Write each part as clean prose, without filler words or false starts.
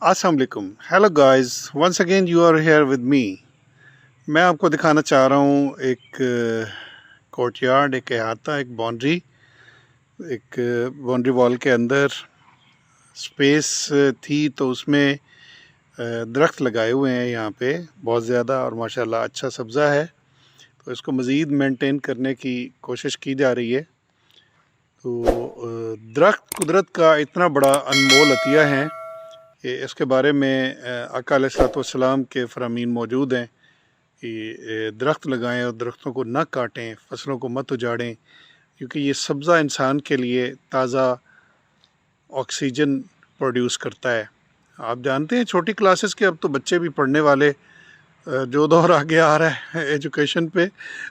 अस्सलाम वालेकुम। Hello guys, once again you are here with me. मैं आपको दिखाना चाह रहा हूँ एक कोर्टयार्ड, एक अहाता, एक बाउंड्री। एक बाउंड्री वॉल के अंदर स्पेस थी, तो उसमें दरख्त लगाए हुए हैं यहाँ पे बहुत ज़्यादा, और माशाल्लाह अच्छा सब्ज़ा है। तो इसको मज़ीद मेंटेन करने की कोशिश की जा रही है। तो दरख्त कुदरत का इतना बड़ा अनमोल अतिया है कि इसके बारे में आका अलैहिस्सलाम के फरामीन मौजूद हैं कि दरख्त लगाएं और दरख्तों को न काटें, फसलों को मत उजाड़ें, क्योंकि ये सब्ज़ा इंसान के लिए ताज़ा ऑक्सीजन प्रोड्यूस करता है। आप जानते हैं छोटी क्लासेस के अब तो बच्चे भी पढ़ने वाले, जो दौर आगे आ रहा है एजुकेशन पे,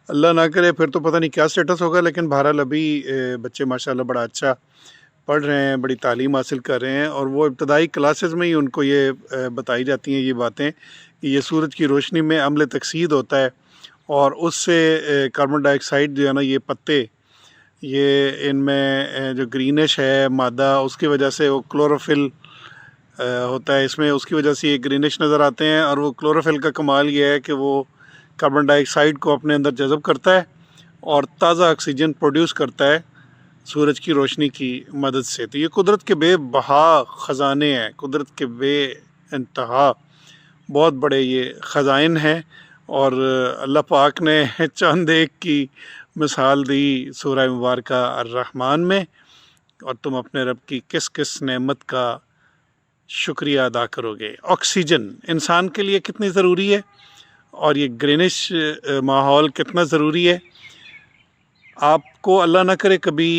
अल्लाह ना करे फिर तो पता नहीं क्या स्टेटस होगा, लेकिन बहरहाल अभी बच्चे माशाल्लाह बड़ा अच्छा पढ़ रहे हैं, बड़ी तालीम हासिल कर रहे हैं, और वो इब्तदाई क्लासेस में ही उनको ये बताई जाती हैं ये बातें कि ये सूरज की रोशनी में अम्ल तकसीद होता है, और उससे कार्बन डाइऑक्साइड जो है ना, ये पत्ते, ये इनमें जो ग्रीनिश है मादा, उसकी वजह से वो क्लोरोफिल होता है इसमें, उसकी वजह से ये ग्रीनिश नज़र आते हैं। और वो क्लोरोफिल का कमाल ये है कि वो कार्बन डाइऑक्साइड को अपने अंदर जज़ब करता है और ताज़ा ऑक्सीजन प्रोड्यूस करता है सूरज की रोशनी की मदद से। तो ये कुदरत के बेबहा ख़जाने हैं, कुदरत के बेइंतहा बहुत बड़े ये ख़ज़ाइन हैं। और अल्लाह पाक ने चंद एक की मिसाल दी सूरह मुबारका अर्रहमान में, और तुम अपने रब की किस किस नेमत का शुक्रिया अदा करोगे। ऑक्सीजन इंसान के लिए कितनी ज़रूरी है, और ये ग्रीनिश माहौल कितना ज़रूरी है। आपको अल्लाह ना करे कभी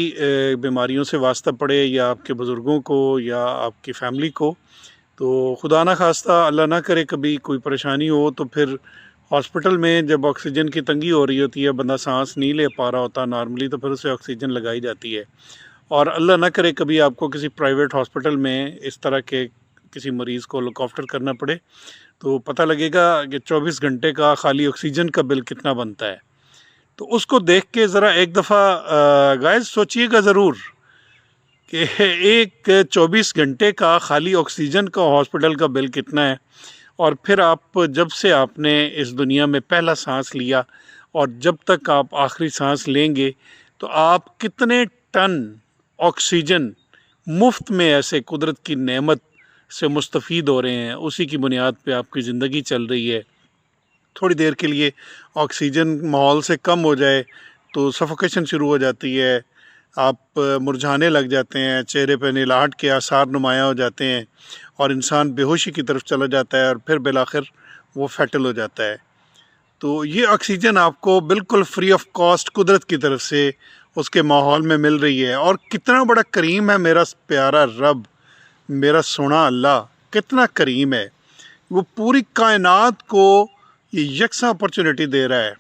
बीमारियों से वास्ता पड़े, या आपके बुज़ुर्गों को, या आपकी फ़ैमिली को, तो खुदा ना खास्ता अल्लाह ना करे कभी कोई परेशानी हो, तो फिर हॉस्पिटल में जब ऑक्सीजन की तंगी हो रही होती है, बंदा सांस नहीं ले पा रहा होता नॉर्मली, तो फिर उसे ऑक्सीजन लगाई जाती है। और अल्लाह ना करे कभी आपको किसी प्राइवेट हॉस्पिटल में इस तरह के किसी मरीज़ को लुक आफ्टर करना पड़े, तो पता लगेगा कि 24 घंटे का खाली ऑक्सीजन का बिल कितना बनता है। तो उसको देख के ज़रा एक दफ़ा गाइस सोचिएगा ज़रूर कि एक 24 घंटे का खाली ऑक्सीजन का हॉस्पिटल का बिल कितना है। और फिर आप जब से आपने इस दुनिया में पहला सांस लिया और जब तक आप आखिरी सांस लेंगे, तो आप कितने टन ऑक्सीजन मुफ्त में ऐसे कुदरत की नेमत से मुस्तफ़ीद हो रहे हैं, उसी की बुनियाद पे आपकी ज़िंदगी चल रही है। थोड़ी देर के लिए ऑक्सीजन माहौल से कम हो जाए तो सफोकेशन शुरू हो जाती है, आप मुरझाने लग जाते हैं, चेहरे पे नीलाहट के आसार नुमायाँ हो जाते हैं, और इंसान बेहोशी की तरफ चला जाता है, और फिर बिलाखिर वो फैटल हो जाता है। तो ये ऑक्सीजन आपको बिल्कुल फ्री ऑफ कॉस्ट कुदरत की तरफ से उसके माहौल में मिल रही है। और कितना बड़ा करीम है मेरा प्यारा रब, मेरा सोना अल्लाह, कितना करीम है। वो पूरी कायनात को ये यकसा अपॉर्चुनिटी दे रहा है।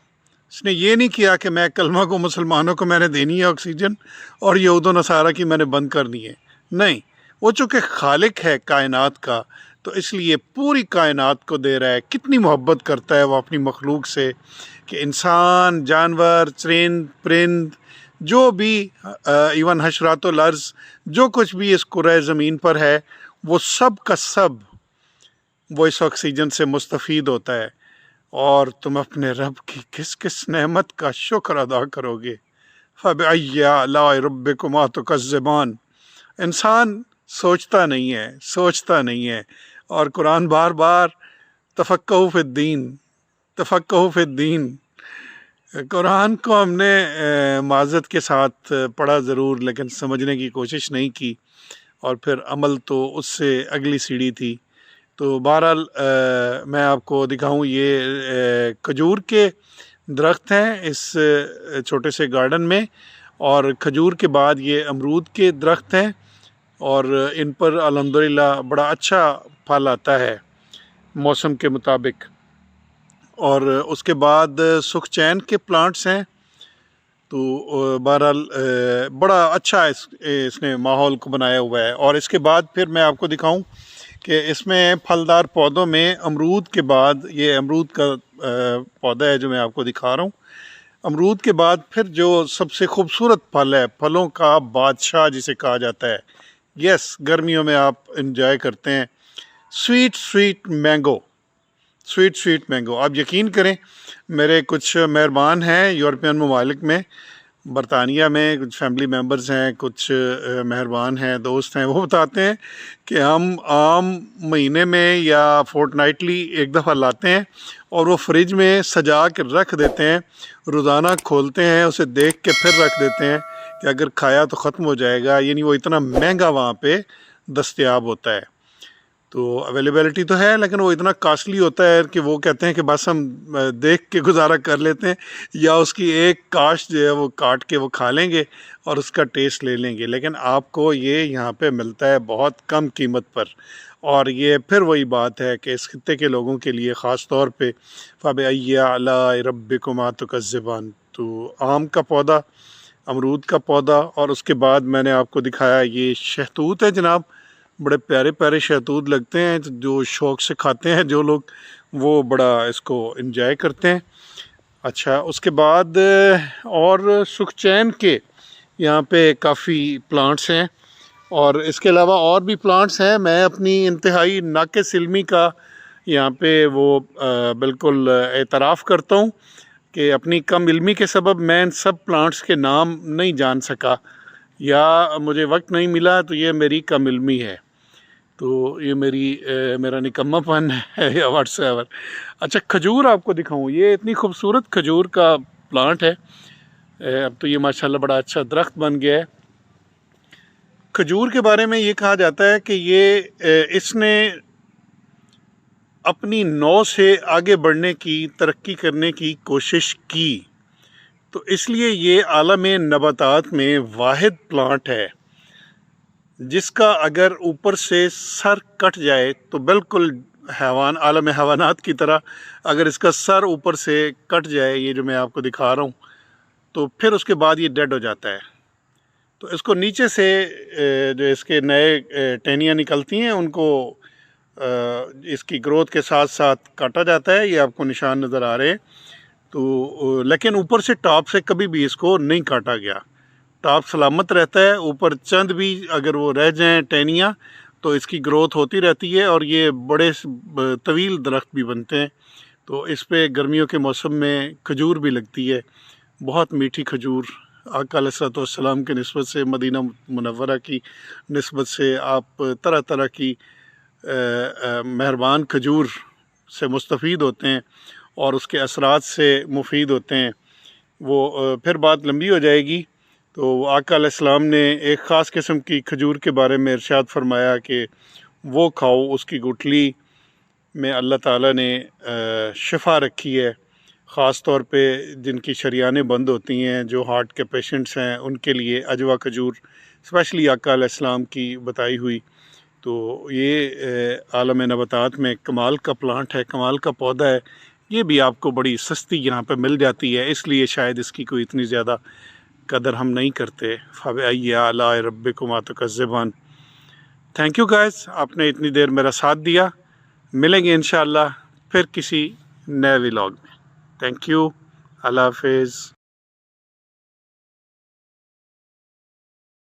इसने ये नहीं किया कि मैं कलमा को मुसलमानों को मैंने देनी है ऑक्सीजन और यहूद नसारा की मैंने बंद कर दी है। नहीं, वो चूँकि खालिक है कायनात का, तो इसलिए पूरी कायनात को दे रहा है। कितनी मोहब्बत करता है वो अपनी मखलूक से, कि इंसान, जानवर, चरिंद परिंद, जो भी इवन हशरातुल अर्ज़, जो कुछ भी इस कुरे ज़मीन पर है, वो सब का सब वो इस ऑक्सीजन से मुस्तफ़ीद होता है। और तुम अपने रब की किस किस नेमत का शुक्र अदा करोगे। फ़बिअय्यि आलाइ रब्बिकुमा तुकज़्ज़िबान। इंसान सोचता नहीं है, सोचता नहीं है। और कुरान बार बार तफ़क्कुहु फ़िद्दीन, तफ़क्कुहु फ़िद्दीन, कुरान को हमने माज़रत के साथ पढ़ा ज़रूर, लेकिन समझने की कोशिश नहीं की, और फिर अमल तो उससे अगली सीढ़ी थी। तो बहरहाल मैं आपको दिखाऊं, ये खजूर के दरख्त हैं इस छोटे से गार्डन में, और खजूर के बाद ये अमरूद के दरख्त हैं, और इन पर अल्हम्दुलिल्लाह बड़ा अच्छा फल आता है मौसम के मुताबिक। और उसके बाद सुखचैन के प्लांट्स हैं। तो बहरहाल बड़ा अच्छा इसने माहौल को बनाया हुआ है। और इसके बाद फिर मैं आपको दिखाऊं कि इसमें फलदार पौधों में अमरूद के बाद, ये अमरूद का पौधा है जो मैं आपको दिखा रहा हूँ। अमरूद के बाद फिर जो सबसे खूबसूरत फल है, फलों का बादशाह जिसे कहा जाता है, यस, गर्मियों में आप इंजॉय करते हैं, स्वीट मैंगो। आप यकीन करें, मेरे कुछ मेहरबान हैं यूरोपियन ममालिक में, बरतानिया में कुछ फैमिली मेम्बर्स हैं, कुछ मेहरबान हैं, दोस्त हैं, वो बताते हैं कि हम आम महीने में या फोर्टनाइटली एक दफ़ा लाते हैं और वो फ्रिज में सजा के रख देते हैं, रोज़ाना खोलते हैं, उसे देख के फिर रख देते हैं कि अगर खाया तो ख़त्म हो जाएगा। यानी वो इतना महंगा वहाँ पे दस्तयाब होता है। तो अवेलेबिलिटी तो है, लेकिन वो इतना कॉस्टली होता है कि वो कहते हैं कि बस हम देख के गुजारा कर लेते हैं, या उसकी एक काश जो है वो काट के वो खा लेंगे और उसका टेस्ट ले लेंगे। लेकिन आपको ये यहाँ पे मिलता है बहुत कम कीमत पर। और ये फिर वही बात है कि इस खित्ते के लोगों के लिए ख़ास तौर पे फ़बिअय्यि आलाइ रब्बिकुमा तुकज़्ज़िबान। तो आम का पौधा, अमरूद का पौधा, और उसके बाद मैंने आपको दिखाया ये शहतूत है जनाब। बड़े प्यारे प्यारे शहतूत लगते हैं, जो शौक़ से खाते हैं जो लोग, वो बड़ा इसको एंजॉय करते हैं। अच्छा, उसके बाद और सुखचैन के यहाँ पे काफ़ी प्लांट्स हैं, और इसके अलावा और भी प्लांट्स हैं। मैं अपनी इंतहाई नाक़े सिल्मी का यहाँ पे वो बिल्कुल एतराफ़ करता हूँ कि अपनी कम इल्मी के सबब मैं इन सब प्लांट्स के नाम नहीं जान सका, या मुझे वक्त नहीं मिला, तो ये मेरी कम इल्मी है, तो ये मेरा निकम्मापन है या व्हाट्सएवर। अच्छा, खजूर आपको दिखाऊं, ये इतनी खूबसूरत खजूर का प्लांट है। अब तो ये माशाल्लाह बड़ा अच्छा दरख्त बन गया है। खजूर के बारे में ये कहा जाता है कि ये इसने अपनी नौ से आगे बढ़ने की, तरक्की करने की कोशिश की, तो इसलिए ये आलम नबातात में वाहिद प्लांट है जिसका अगर ऊपर से सर कट जाए तो बिल्कुल हैवान, आलम हैवानात की तरह अगर इसका सर ऊपर से कट जाए, ये जो मैं आपको दिखा रहा हूँ, तो फिर उसके बाद ये डेड हो जाता है। तो इसको नीचे से जो इसके नए टहनियाँ निकलती हैं, उनको इसकी ग्रोथ के साथ साथ काटा जाता है। ये आपको निशान नज़र आ रहे हैं। तो लेकिन ऊपर से टॉप से कभी भी इसको नहीं काटा गया, टॉप सलामत रहता है। ऊपर चंद भी अगर वो रह जाएं टहनियाँ, तो इसकी ग्रोथ होती रहती है और ये बड़े तवील दरख्त भी बनते हैं। तो इस पे गर्मियों के मौसम में खजूर भी लगती है, बहुत मीठी खजूर। आका अलैहिस्सलाम के निस्बत से, मदीना मुनव्वरा की निस्बत से आप तरह तरह की मेहरबान खजूर से मुस्तफ़ीद होते हैं और उसके असरात से मुफीद होते हैं। वो फिर बात लंबी हो जाएगी। तो आका अलैहिस्सलाम ने एक ख़ास किस्म की खजूर के बारे में इरशाद फरमाया कि वो खाओ, उसकी गुठली में अल्लाह ताला ने शिफा रखी है। ख़ास तौर पे जिनकी शरियानें बंद होती हैं, जो हार्ट के पेशेंट्स हैं, उनके लिए अजवा खजूर स्पेशली आका अलैहिस्सलाम की बताई हुई। तो ये आलम नबातात में कमाल का प्लांट है, कमाल का पौधा है। ये भी आपको बड़ी सस्ती यहाँ पे मिल जाती है, इसलिए शायद इसकी कोई इतनी ज़्यादा कदर हम नहीं करते। फ़बिअय्यि आलाइ रब्बिकुमा तुकज़्ज़िबान। थैंक यू गाइस, आपने इतनी देर मेरा साथ दिया। मिलेंगे इंशाअल्लाह फिर किसी नए व्लॉग में। थैंक यू, अल्लाह हाफ़िज़।